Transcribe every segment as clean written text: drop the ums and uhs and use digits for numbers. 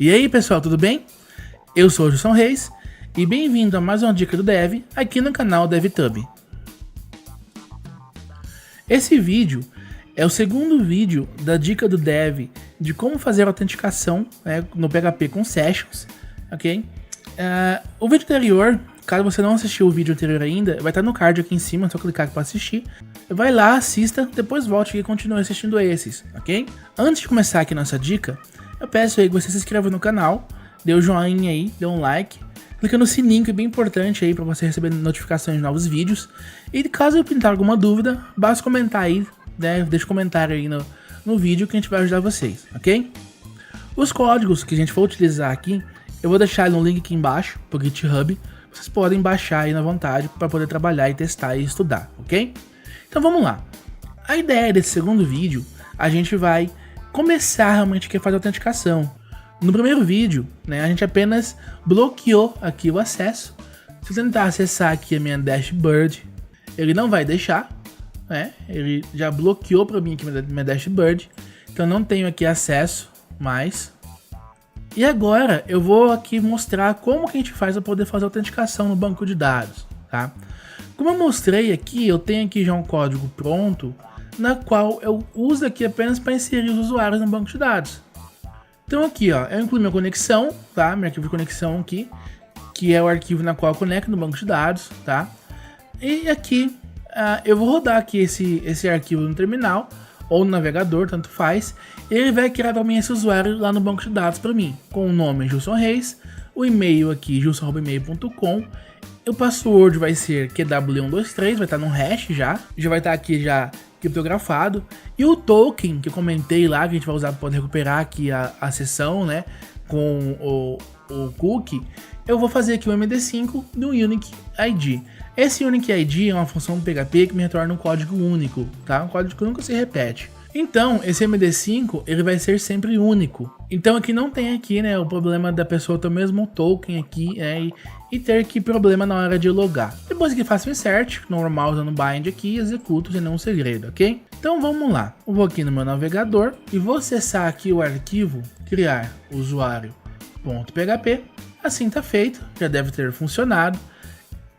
E aí pessoal, tudo bem? Eu sou o Gilson Reis e bem-vindo a mais uma dica do Dev aqui no canal DevTube. Esse vídeo é o segundo vídeo da dica do Dev de como fazer autenticação no PHP com Sessions, ok? O vídeo anterior, caso você não assistiu o vídeo anterior ainda, vai estar no card aqui em cima, é só clicar aqui para assistir. Vai lá, assista, depois volte e continue assistindo esses, ok? Antes de começar aqui nossa dica, eu peço aí que você se inscreva no canal, dê um joinha aí, dê um like, clica no sininho que é bem importante aí para você receber notificações de novos vídeos. E caso eu pintar alguma dúvida, basta comentar aí, né? Deixa um comentário aí no vídeo que a gente vai ajudar vocês, ok? Os códigos que a gente for utilizar aqui, eu vou deixar no link aqui embaixo pro GitHub. Vocês podem baixar aí na vontade para poder trabalhar e testar e estudar, ok? Então vamos lá. A ideia desse segundo vídeo, a gente vai começar realmente a fazer a autenticação. No primeiro vídeo, né, a gente apenas bloqueou aqui o acesso. Se eu tentar acessar aqui a minha dashboard, ele não vai deixar, né? Ele já bloqueou para mim aqui minha dashboard, então não tenho aqui acesso mais. E agora eu vou aqui mostrar como que a gente faz para poder fazer a autenticação no banco de dados, tá? Como eu mostrei aqui, eu tenho aqui já um código pronto, na qual eu uso aqui apenas para inserir os usuários no banco de dados. Então aqui, ó, eu incluo minha conexão, tá? Meu arquivo de conexão aqui, que é o arquivo na qual eu conecto no banco de dados, tá? E aqui eu vou rodar aqui esse arquivo no terminal ou no navegador, tanto faz. Ele vai criar para mim esse usuário lá no banco de dados para mim, com o nome Gilson Reis, o e-mail aqui gilson@email.com. O password vai ser QW123, vai estar no hash já vai estar aqui já criptografado. E o token que eu comentei lá, que a gente vai usar para poder recuperar aqui a sessão, né, com o cookie, eu vou fazer aqui o MD5 do Unique ID. Esse Unique ID é uma função do PHP que me retorna um código único, tá? Um código que nunca se repete. Então, esse MD5, ele vai ser sempre único. Então aqui não tem aqui, né, o problema da pessoa ter o mesmo token aqui, e ter aqui problema na hora de logar. Depois que faço o insert, normal usando bind aqui, executo sem nenhum segredo, ok? Então vamos lá. Eu vou aqui no meu navegador e vou acessar aqui o arquivo criar usuário.php. Assim tá feito, já deve ter funcionado.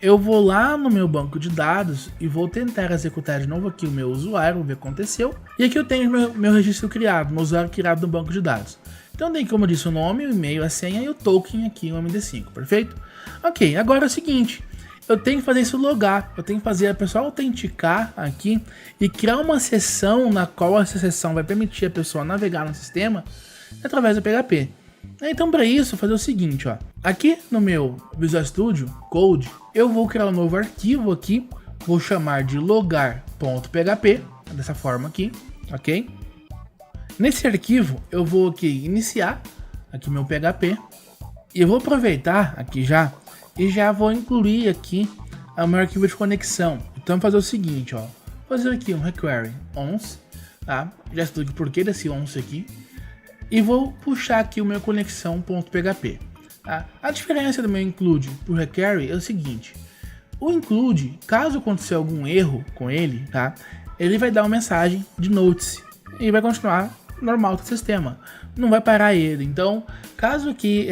Eu vou lá no meu banco de dados e vou tentar executar de novo aqui o meu usuário, vou ver o que aconteceu. E aqui eu tenho meu registro criado, meu usuário criado no banco de dados. Então tem, como eu disse, o nome, o e-mail, a senha e o token aqui, o MD5, perfeito? Ok, agora é o seguinte, eu tenho que fazer isso logar, eu tenho que fazer a pessoa autenticar aqui e criar uma sessão na qual essa sessão vai permitir a pessoa navegar no sistema através do PHP. Então para isso, fazer o seguinte, ó, aqui no meu Visual Studio Code, eu vou criar um novo arquivo aqui, vou chamar de logar.php, dessa forma aqui, ok? Nesse arquivo eu vou aqui iniciar aqui meu PHP e eu vou aproveitar aqui já e já vou incluir aqui o meu arquivo de conexão. Então fazer o seguinte, ó, fazer aqui um require once, tá? Já explico o porquê desse once aqui. E vou puxar aqui o meu conexão.php. Tá? A diferença do meu include para o require é o seguinte: o include, caso acontecer algum erro com ele, tá? Ele vai dar uma mensagem de notice e vai continuar normal do sistema, não vai parar ele. Então, caso aqui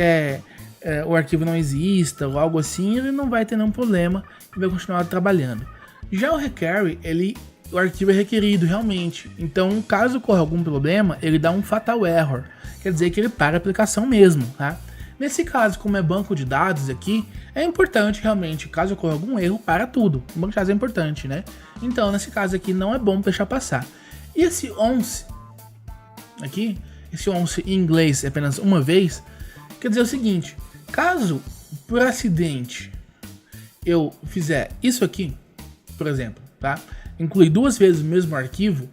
o arquivo não exista ou algo assim, ele não vai ter nenhum problema e vai continuar trabalhando. Já o require, o arquivo é requerido realmente, então caso ocorra algum problema, ele dá um fatal error, quer dizer que ele para a aplicação mesmo, tá? Nesse caso, como é banco de dados aqui, é importante realmente, caso ocorra algum erro, para tudo. O banco de dados é importante, né? Então, nesse caso aqui, não é bom deixar passar. E esse once, aqui, esse once em inglês é apenas uma vez, quer dizer o seguinte: caso, por acidente, eu fizer isso aqui, por exemplo, tá? Incluir duas vezes o mesmo arquivo,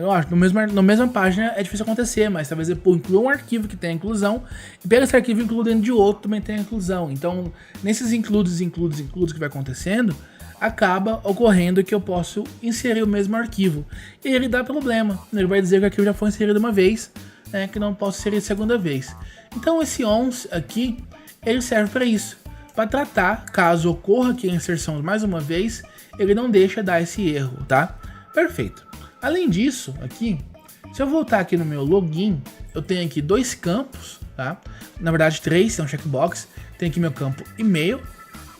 lógico, na mesma página é difícil acontecer, mas talvez eu inclua um arquivo que tem a inclusão e pega esse arquivo e inclua dentro de outro também tem a inclusão. Então, nesses includes que vai acontecendo, acaba ocorrendo que eu posso inserir o mesmo arquivo. E ele dá problema, ele vai dizer que o arquivo já foi inserido uma vez, né, que não posso inserir segunda vez. Então esse once aqui, ele serve para isso, para tratar, caso ocorra aqui a inserção mais uma vez, ele não deixa dar esse erro, tá? Perfeito. Além disso, aqui, se eu voltar aqui no meu login, eu tenho aqui dois campos, tá? Na verdade, 3 tem um checkbox. Tem aqui meu campo e-mail,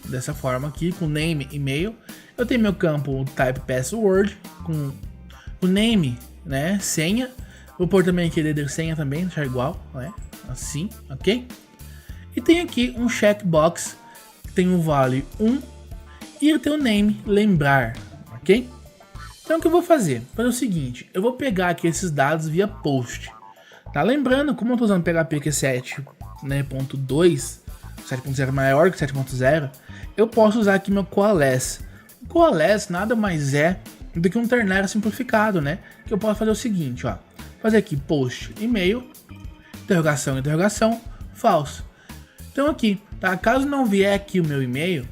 dessa forma aqui, com name e-mail. Eu tenho meu campo type password, com o name, né, senha. Vou pôr também aqui líder senha também, deixar igual, né, assim, ok? E tem aqui um checkbox, que tem o value 1 e tem o name, lembrar, ok? Então o que eu vou fazer? Vou fazer o seguinte, eu vou pegar aqui esses dados via post. Tá, lembrando, como eu tô usando PHP que é 7, né, ponto 2, 7.0 maior que 7.0, eu posso usar aqui meu coalesce. O coalesce nada mais é do que um ternário simplificado, né? Que eu posso fazer o seguinte, ó. Fazer aqui post e-mail, interrogação, interrogação, falso. Então aqui, tá? Caso não vier aqui o meu e-mail,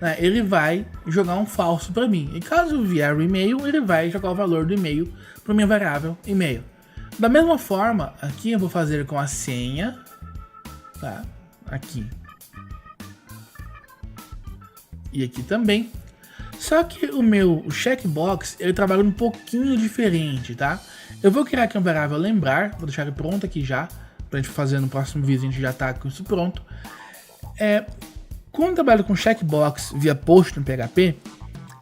né, ele vai jogar um falso para mim. E caso vier o e-mail, ele vai jogar o valor do e-mail para minha variável e-mail. Da mesma forma, aqui eu vou fazer com a senha, tá? Aqui. E aqui também. Só que o meu checkbox, ele trabalha um pouquinho diferente, tá? Eu vou criar aqui uma variável lembrar, vou deixar ele pronto aqui já, pra gente fazer no próximo vídeo, a gente já tá com isso pronto. Quando eu trabalho com checkbox via post no PHP,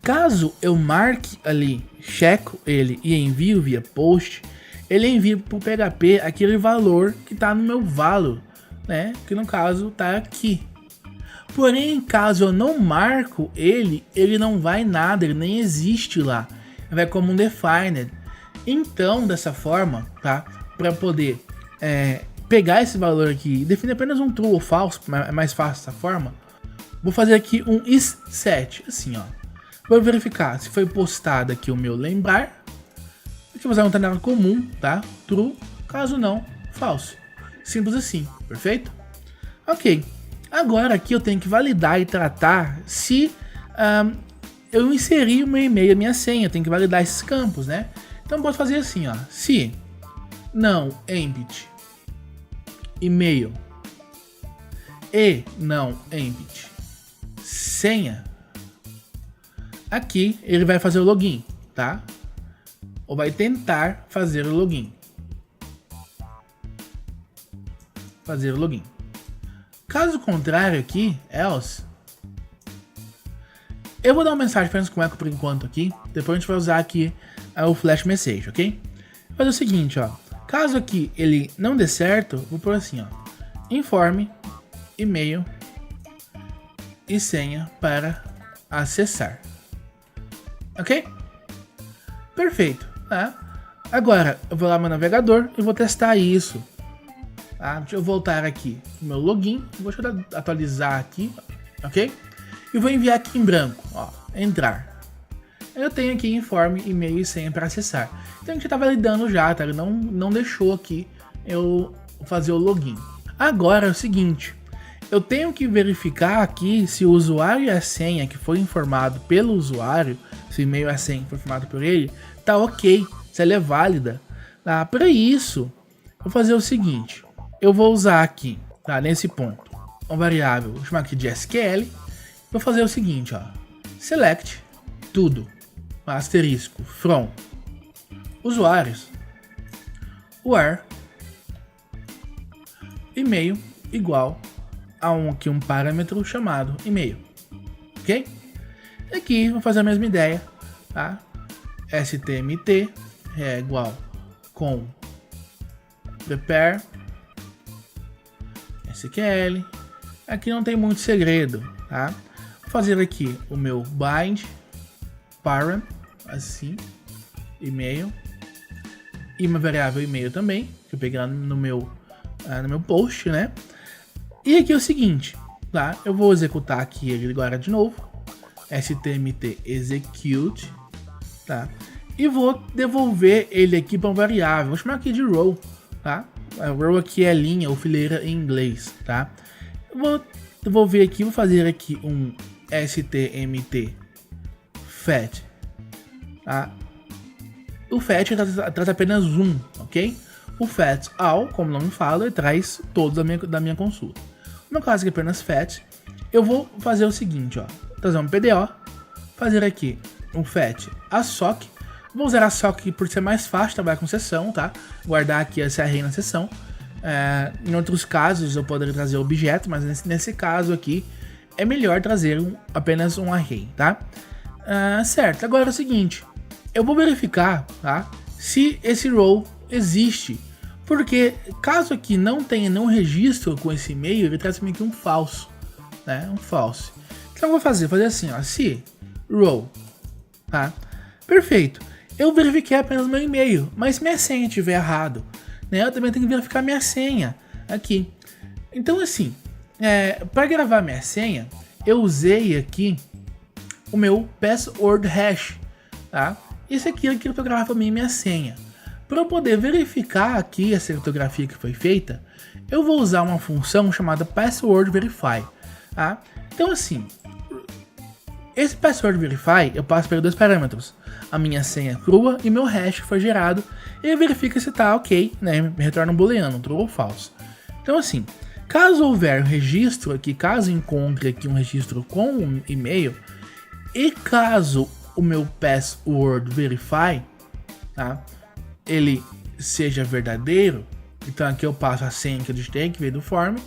caso eu marque ali, checo ele e envio via post, ele envia pro PHP aquele valor que tá no meu valor, né? Que no caso tá aqui. Porém, caso eu não marco ele não vai nada, ele nem existe lá. Ele vai como um defined. Então, dessa forma, tá? Para poder pegar esse valor aqui e definir apenas um true ou false, é mais fácil dessa forma, vou fazer aqui um isSet, assim, ó. Vou verificar se foi postado aqui o meu lembrar. Aqui vou usar um ternário comum, tá? True, caso não, false. Simples assim, perfeito? Ok. Agora aqui eu tenho que validar e tratar se eu inseri o meu e-mail, a minha senha. Eu tenho que validar esses campos, né? Então eu posso fazer assim, ó. Se não empty e-mail e não empty senha, aqui ele vai fazer o login, tá? Ou vai tentar fazer o login. Fazer o login. Caso contrário aqui, else, eu vou dar uma mensagem apenas com eco por enquanto aqui, depois a gente vai usar aqui o flash message, ok? Vou fazer o seguinte, ó, caso aqui ele não dê certo, vou pôr assim, ó, informe e-mail e senha para acessar, ok? Perfeito, tá? Agora eu vou lá no meu navegador e vou testar isso. Tá? Deixa eu voltar aqui no meu login, vou atualizar aqui, ok? E vou enviar aqui em branco, ó, entrar. Eu tenho aqui informe, e-mail e senha para acessar. Então a gente está validando já, tá? Ele não deixou aqui eu fazer o login. Agora é o seguinte, eu tenho que verificar aqui se o usuário e a senha que foi informado pelo usuário, se o e-mail e a senha foi informado por ele, tá ok, se ela é válida. Tá? Para isso, vou fazer o seguinte. Eu vou usar aqui, tá, nesse ponto, uma variável, vou chamar aqui de SQL. Vou fazer o seguinte, ó, select tudo, asterisco, from, usuários, where, e-mail igual a aqui um parâmetro chamado e-mail, ok? E aqui vou fazer a mesma ideia, tá? STMT é igual com prepare SQL. Aqui não tem muito segredo, tá? Vou fazer aqui o meu bind parent, assim, e-mail, e uma variável e-mail também, que eu peguei no meu post, né? E aqui é o seguinte, tá? Eu vou executar aqui ele agora de novo, stmt execute, tá? E vou devolver ele aqui para uma variável, vou chamar aqui de row, tá? A row aqui é linha ou fileira em inglês, tá? Eu vou devolver aqui, vou fazer aqui um stmt fetch, tá? O fetch traz apenas um, ok? O fetch all, como o nome fala, ele traz todos da minha consulta. No meu caso aqui apenas fetch, eu vou fazer o seguinte, ó, trazer um PDO, fazer aqui um fetch a sock. Vou usar a sock por ser mais fácil trabalhar com sessão, tá? Guardar aqui esse array na sessão. Em outros casos eu poderia trazer objeto, mas nesse caso aqui é melhor trazer apenas um array, tá? Certo, agora é o seguinte, eu vou verificar, tá, se esse row existe, porque caso aqui não tenha nenhum registro com esse e-mail, ele traz meio que um falso, né, um false. Então eu vou fazer assim, ó, se row, tá, perfeito, eu verifiquei apenas meu e-mail, mas minha senha estiver errado, né, eu também tenho que verificar minha senha aqui. Então assim, para gravar minha senha, eu usei aqui o meu password hash, tá? Isso aqui é aquilo que eu gravo para mim minha senha. Para eu poder verificar aqui essa criptografia que foi feita, eu vou usar uma função chamada password verify, tá? Então assim, esse password verify eu passo para dois parâmetros, a minha senha crua e meu hash que foi gerado, e ele verifica se tá ok, né? Me retorna um booleano, true ou false. Então assim, caso houver um registro aqui, caso encontre aqui um registro com um e-mail, e caso o meu password verify, tá, ele seja verdadeiro, então aqui eu passo a senha que eu digitei, que veio do form,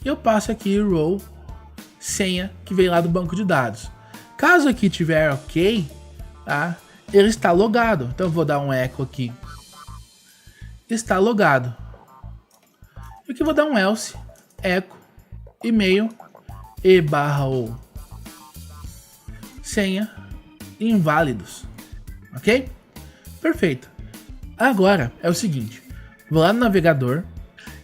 e eu passo aqui row, senha, que veio lá do banco de dados. Caso aqui tiver ok, tá, ele está logado. Então eu vou dar um echo aqui, está logado. E aqui eu vou dar um else, echo, e-mail, e/ou senha inválidos, ok? Perfeito. Agora é o seguinte, vou lá no navegador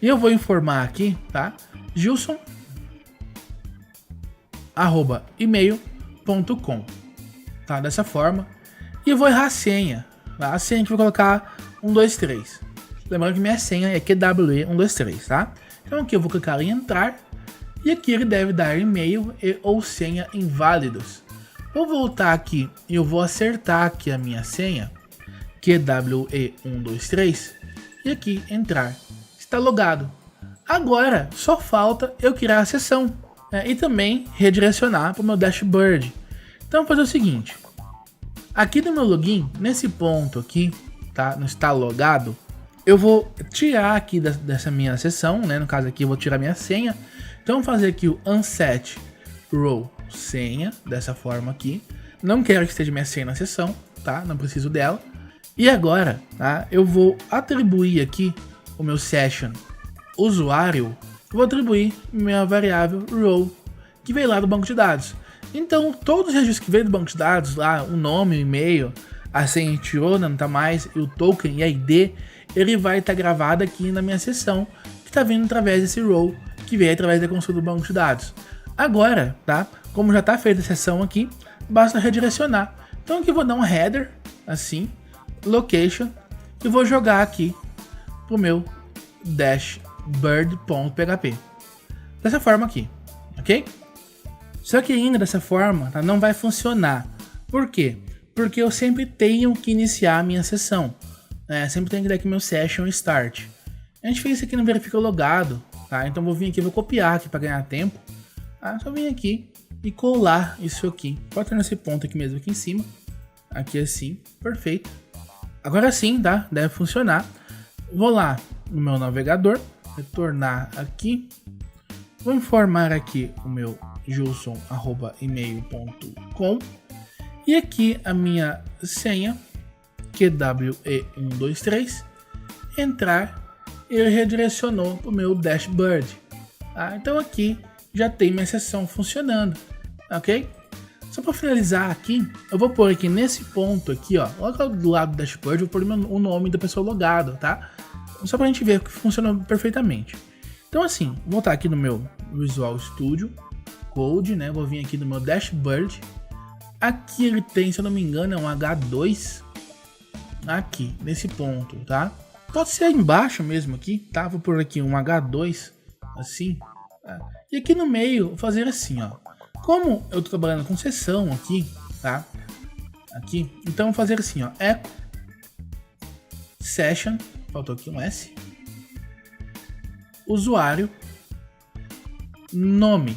e eu vou informar aqui, tá? gilson@email.com, tá? Dessa forma. E eu vou errar a senha, tá? A senha que eu vou colocar 123. Lembrando que minha senha é QWE123, tá? Então aqui eu vou clicar em entrar e aqui ele deve dar e-mail e ou senha inválidos. Vou voltar aqui e eu vou acertar aqui a minha senha, QWE123, e aqui entrar. Está logado. Agora só falta eu criar a sessão, né, e também redirecionar para o meu dashboard. Então vou fazer o seguinte, aqui no meu login, nesse ponto aqui, tá, não está logado, eu vou tirar aqui dessa minha sessão, né, no caso aqui eu vou tirar minha senha. Então vou fazer aqui o unset row senha, dessa forma aqui. Não quero que esteja minha senha na sessão, tá? Não preciso dela. E agora, tá? Eu vou atribuir aqui o meu session usuário. Vou atribuir minha variável row, que veio lá do banco de dados. Então, todos os registros que veio do banco de dados, lá, o nome, o e-mail, a senha tirou, não tá mais, e o token e a ID, ele vai estar gravado aqui na minha sessão, que está vindo através desse row, que veio através da consulta do banco de dados. Agora, tá? Como já está feita a sessão aqui, basta redirecionar. Então aqui eu vou dar um header, assim, location, e vou jogar aqui pro meu dashboard.php. Dessa forma aqui, ok? Só que ainda dessa forma, tá, não vai funcionar. Por quê? Porque eu sempre tenho que iniciar a minha sessão. Sempre tenho que dar aqui meu session start. A gente fez isso aqui no verifica logado, tá? Então vou vir aqui, vou copiar aqui para ganhar tempo. Só vim aqui e colar isso aqui. Pode ter nesse ponto aqui mesmo, aqui em cima. Aqui assim, perfeito. Agora sim, tá? Deve funcionar. Vou lá no meu navegador, retornar aqui. Vou informar aqui o meu gilson@email.com. E aqui a minha senha, QWE123. Entrar, ele redirecionou para o meu dashboard. Então aqui já tem minha sessão funcionando, ok? Só para finalizar aqui, eu vou pôr aqui nesse ponto aqui, ó, logo do lado do dashboard, eu vou pôr o nome da pessoa logada, tá? Só pra gente ver que funcionou perfeitamente. Então assim, vou voltar aqui no meu Visual Studio Code, né? Vou vir aqui no meu dashboard. Aqui ele tem, se eu não me engano, é um H2 aqui, nesse ponto, tá? Pode ser embaixo mesmo aqui, tá? Vou pôr aqui um H2, assim, tá? E aqui no meio, vou fazer assim, ó. Como eu tô trabalhando com sessão aqui, tá? Aqui, então vou fazer assim, ó. Echo session, faltou aqui um S. Usuário, nome.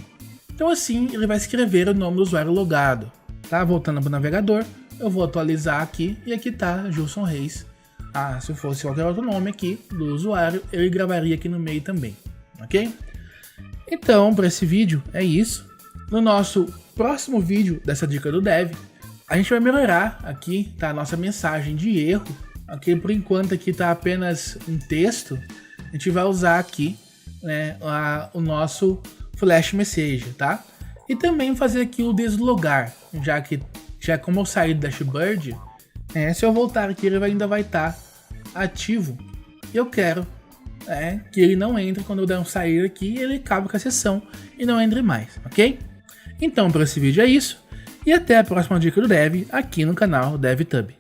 Então assim, ele vai escrever o nome do usuário logado, tá? Voltando para o navegador, eu vou atualizar aqui e aqui tá Gilson Reis se fosse qualquer outro nome aqui do usuário, ele gravaria aqui no meio também, ok? Então, para esse vídeo é isso. No nosso próximo vídeo dessa dica do Dev, a gente vai melhorar aqui, tá, a nossa mensagem de erro. Ok, por enquanto aqui tá apenas um texto. A gente vai usar aqui, né, o nosso Flash Message, tá? E também fazer aqui o deslogar, já como eu saí do dashboard, se eu voltar aqui ele ainda vai estar ativo. E eu quero que ele não entre quando eu der um sair aqui, ele acabe com a sessão e não entre mais, ok? Então, para esse vídeo é isso, e até a próxima dica do Dev aqui no canal DevTub.